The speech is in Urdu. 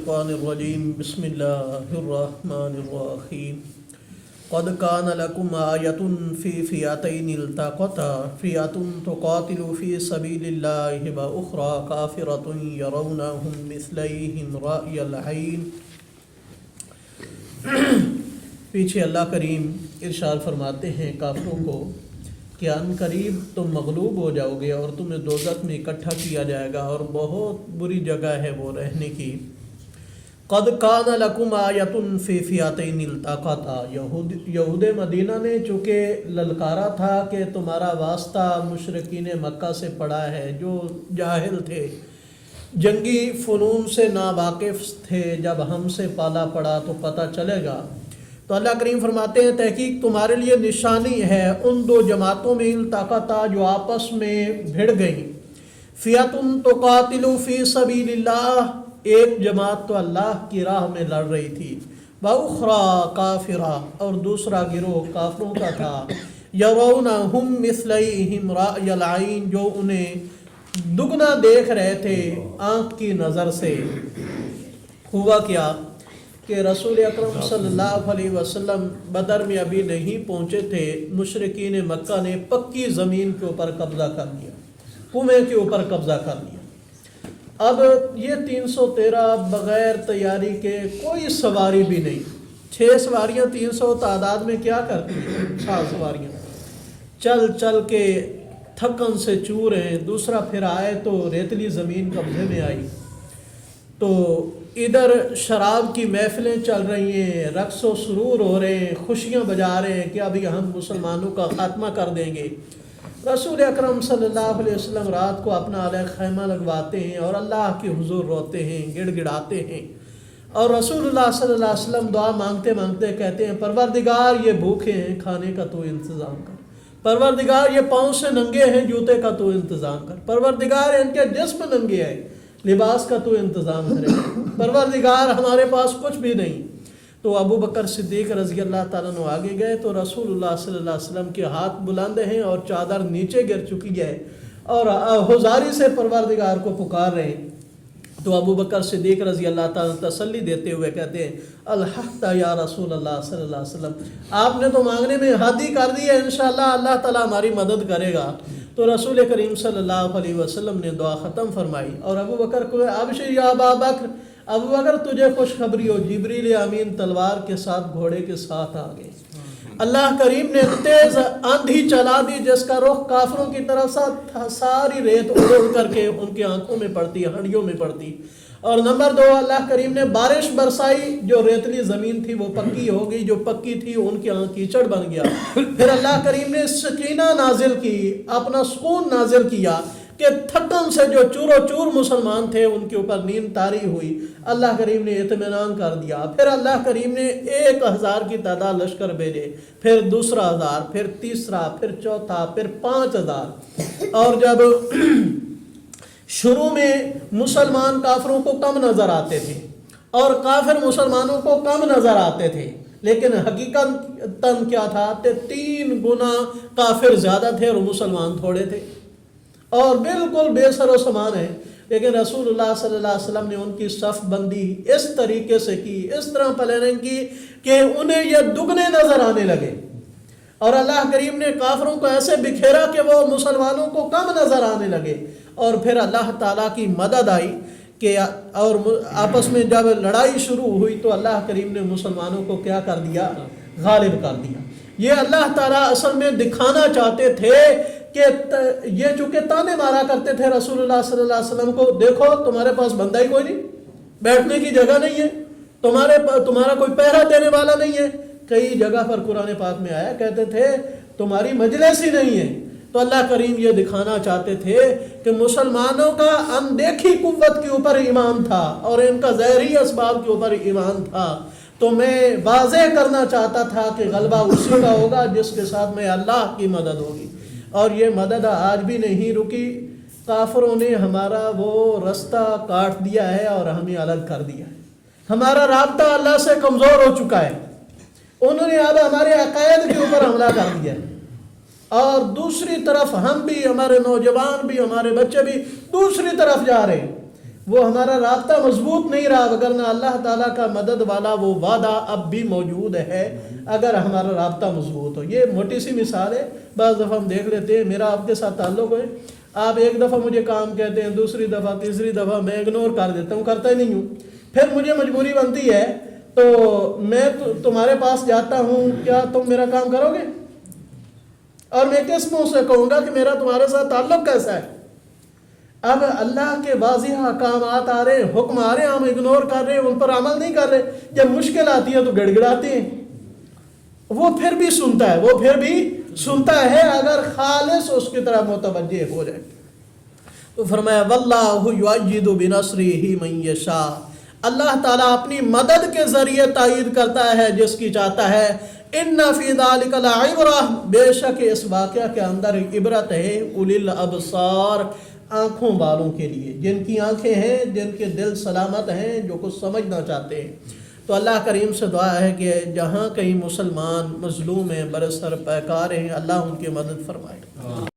الشیطان الرجیم بسم اللہ الرحمن الرحیم قد کان لکم آیۃ فی فئتین التقطا فئۃ تقاتل فی سبیل اللہ واخری کافرۃ یرونہم مثلیہم رأی العین۔ پیچھے اللہ کریم ارشاد فرماتے ہیں کافروں کو کہ ان قریب تم مغلوب ہو جاؤ گے اور تمہیں دوزخ میں اکٹھا کیا جائے گا اور بہت بری جگہ ہے وہ رہنے کی۔ قد کان لکم آیۃ فی فئتین التقطا، یہود مدینہ نے چونکہ للکارا تھا کہ تمہارا واسطہ مشرکین مکہ سے پڑا ہے جو جاہل تھے، جنگی فنون سے ناواقف تھے، جب ہم سے پالا پڑا تو پتہ چلے گا۔ تو اللہ کریم فرماتے ہیں تحقیق تمہارے لیے نشانی ہے ان دو جماعتوں میں التقطا جو آپس میں بھڑ گئیں۔ فئۃ تقاتل فی سبیل اللہ، ایک جماعت تو اللہ کی راہ میں لڑ رہی تھی، واخری کافرہ، اور دوسرا گروہ کافروں کا تھا، یرونہم مثلیہم رأی العین، جو انہیں دگنا دیکھ رہے تھے آنکھ کی نظر سے۔ ہوا کیا کہ رسول اکرم صلی اللہ علیہ وسلم بدر میں ابھی نہیں پہنچے تھے، مشرکین مکہ نے پکی زمین کے اوپر قبضہ کر لیا، کنویں کے اوپر قبضہ کر لیا۔ اب یہ 313 بغیر تیاری کے، کوئی سواری بھی نہیں، 6 سواریاں 300 تعداد میں کیا کرتی ہیں، 7 سواریاں چل چل کے تھکن سے چور ہیں۔ دوسرا پھر آئے تو ریتلی زمین قبضے میں آئی، تو ادھر شراب کی محفلیں چل رہی ہیں، رقص و سرور ہو رہے ہیں، خوشیاں بجا رہے ہیں کہ ابھی ہم مسلمانوں کا خاتمہ کر دیں گے۔ رسول اکرم صلی اللہ علیہ وسلم رات کو اپنا علیہ خیمہ لگواتے ہیں اور اللہ کے حضور روتے ہیں، گڑ گڑاتے ہیں، اور رسول اللہ صلی اللہ علیہ وسلم دعا مانگتے مانگتے کہتے ہیں پروردگار یہ بھوکے ہیں، کھانے کا تو انتظام کر، پروردگار یہ پاؤں سے ننگے ہیں، جوتے کا تو انتظام کر، پروردگار ان کے جسم ننگے ہیں، لباس کا تو انتظام کرے، پروردگار ہمارے پاس کچھ بھی نہیں۔ تو ابو بکر صدیق رضی اللہ تعالیٰ عنہ آگے گئے تو رسول اللہ صلی اللہ علیہ وسلم کے ہاتھ بلند ہیں اور چادر نیچے گر چکی ہے اور ہوزاری سے پروردگار کو پکار رہے ہیں۔ تو ابو بکر صدیق رضی اللہ تعالیٰ تسلی دیتے ہوئے کہتے ہیں الحقت یا رسول اللہ صلی اللہ علیہ وسلم، آپ نے تو مانگنے میں حد ہی کر دی ہے، انشاءاللہ اللہ تعالیٰ ہماری مدد کرے گا۔ تو رسول کریم صلی اللہ علیہ وسلم نے دعا ختم فرمائی اور ابو بکر کو ابشر یا ابا بکر، ابو بکر تجھے خوشخبری ہو، جبریل امین تلوار کے ساتھ گھوڑے کے ساتھ آ گئے۔ اللہ کریم نے تیز آندھی چلا دی جس کا رخ کافروں کی طرف ساری ریت اڑ کر کے ان کی آنکھوں میں پڑتی، ہڈیوں میں پڑتی، اور نمبر 2 اللہ کریم نے بارش برسائی، جو ریتلی زمین تھی وہ پکی ہو گئی، جو پکی تھی ان کی آنکھ کیچڑ بن گیا۔ پھر اللہ کریم نے سکینہ نازل کی، اپنا سکون نازل کیا کہ تھکن سے جو چور و چور مسلمان تھے ان کے اوپر نیند طاری ہوئی، اللہ کریم نے اطمینان کر دیا۔ پھر اللہ کریم نے 1000 کی تعداد لشکر بھیجے، پھر دوسرا 1000، پھر تیسرا، پھر چوتھا، پھر 5000، اور جب شروع میں مسلمان کافروں کو کم نظر آتے تھے اور کافر مسلمانوں کو کم نظر آتے تھے، لیکن حقیقت کیا تھا کہ 3 گنا کافر زیادہ تھے اور مسلمان تھوڑے تھے اور بالکل بے سر و سامان ہے۔ لیکن رسول اللہ صلی اللہ علیہ وسلم نے ان کی صف بندی اس طریقے سے کی، اس طرح پلاننگ کی کہ انہیں یہ دگنے نظر آنے لگے، اور اللہ کریم نے کافروں کو ایسے بکھیرا کہ وہ مسلمانوں کو کم نظر آنے لگے، اور پھر اللہ تعالیٰ کی مدد آئی کہ اور آپس میں جب لڑائی شروع ہوئی تو اللہ کریم نے مسلمانوں کو کیا کر دیا، غالب کر دیا۔ یہ اللہ تعالیٰ اصل میں دکھانا چاہتے تھے کہ یہ چونکہ تانے مارا کرتے تھے رسول اللہ صلی اللہ علیہ وسلم کو، دیکھو تمہارے پاس بندہ ہی کوئی نہیں، بیٹھنے کی جگہ نہیں ہے، تمہارا کوئی پہرا دینے والا نہیں ہے۔ کئی جگہ پر قرآن پاک میں آیا کہتے تھے تمہاری مجلس ہی نہیں ہے۔ تو اللہ کریم یہ دکھانا چاہتے تھے کہ مسلمانوں کا اندیکھی قوت کے اوپر ایمان تھا اور ان کا ظاہری اسباب کے اوپر ایمان تھا، تو میں واضح کرنا چاہتا تھا کہ غلبہ اسی کا ہوگا جس کے ساتھ میں اللہ کی مدد ہوگی، اور یہ مدد آج بھی نہیں رکی۔ کافروں نے ہمارا وہ رستہ کاٹ دیا ہے اور ہمیں الگ کر دیا ہے، ہمارا رابطہ اللہ سے کمزور ہو چکا ہے، انہوں نے اب ہمارے عقائد کے اوپر حملہ کر دیا ہے، اور دوسری طرف ہم بھی، ہمارے نوجوان بھی، ہمارے بچے بھی دوسری طرف جا رہے ہیں۔ وہ ہمارا رابطہ مضبوط نہیں رہا، وگرنہ اللہ تعالیٰ کا مدد والا وہ وعدہ اب بھی موجود ہے اگر ہمارا رابطہ مضبوط ہو۔ یہ موٹی سی مثال ہے، بعض دفعہ ہم دیکھ لیتے ہیں میرا آپ کے ساتھ تعلق ہے، آپ ایک دفعہ مجھے کام کہتے ہیں، دوسری دفعہ تیسری دفعہ میں اگنور کر دیتا ہوں، کرتا ہی نہیں ہوں، پھر مجھے مجبوری بنتی ہے تو میں تمہارے پاس جاتا ہوں، کیا تم میرا کام کرو گے؟ اور میں کس منہ سے کہوں گا کہ میرا تمہارے ساتھ تعلق کیسا ہے؟ اب اللہ کے واضح احکامات آ رہے ہیں، حکم آ رہے ہیں، ہم اگنور کر رہے ہیں، ان پر عمل نہیں کر رہے، جب مشکل آتی ہے تو گڑ گڑاتے ہیں۔ وہ پھر بھی سنتا ہے اگر خالص اس کی طرح متوجہ ہو جائے۔ تو فرمایا واللہ یؤید بنصرہ من یشاء، اللہ تعالیٰ اپنی مدد کے ذریعے تائید کرتا ہے جس کی چاہتا ہے۔ ان فی ذلک لعبرہ، بے شک اس واقعہ کے اندر عبرت ہے، اولی الابصار، آنکھوں والوں کے لیے، جن کی آنکھیں ہیں، جن کے دل سلامت ہیں، جو کچھ سمجھنا چاہتے ہیں۔ تو اللہ کریم سے دعا ہے کہ جہاں کہیں مسلمان مظلوم ہیں، برسر پیکار ہیں، اللہ ان کی مدد فرمائے۔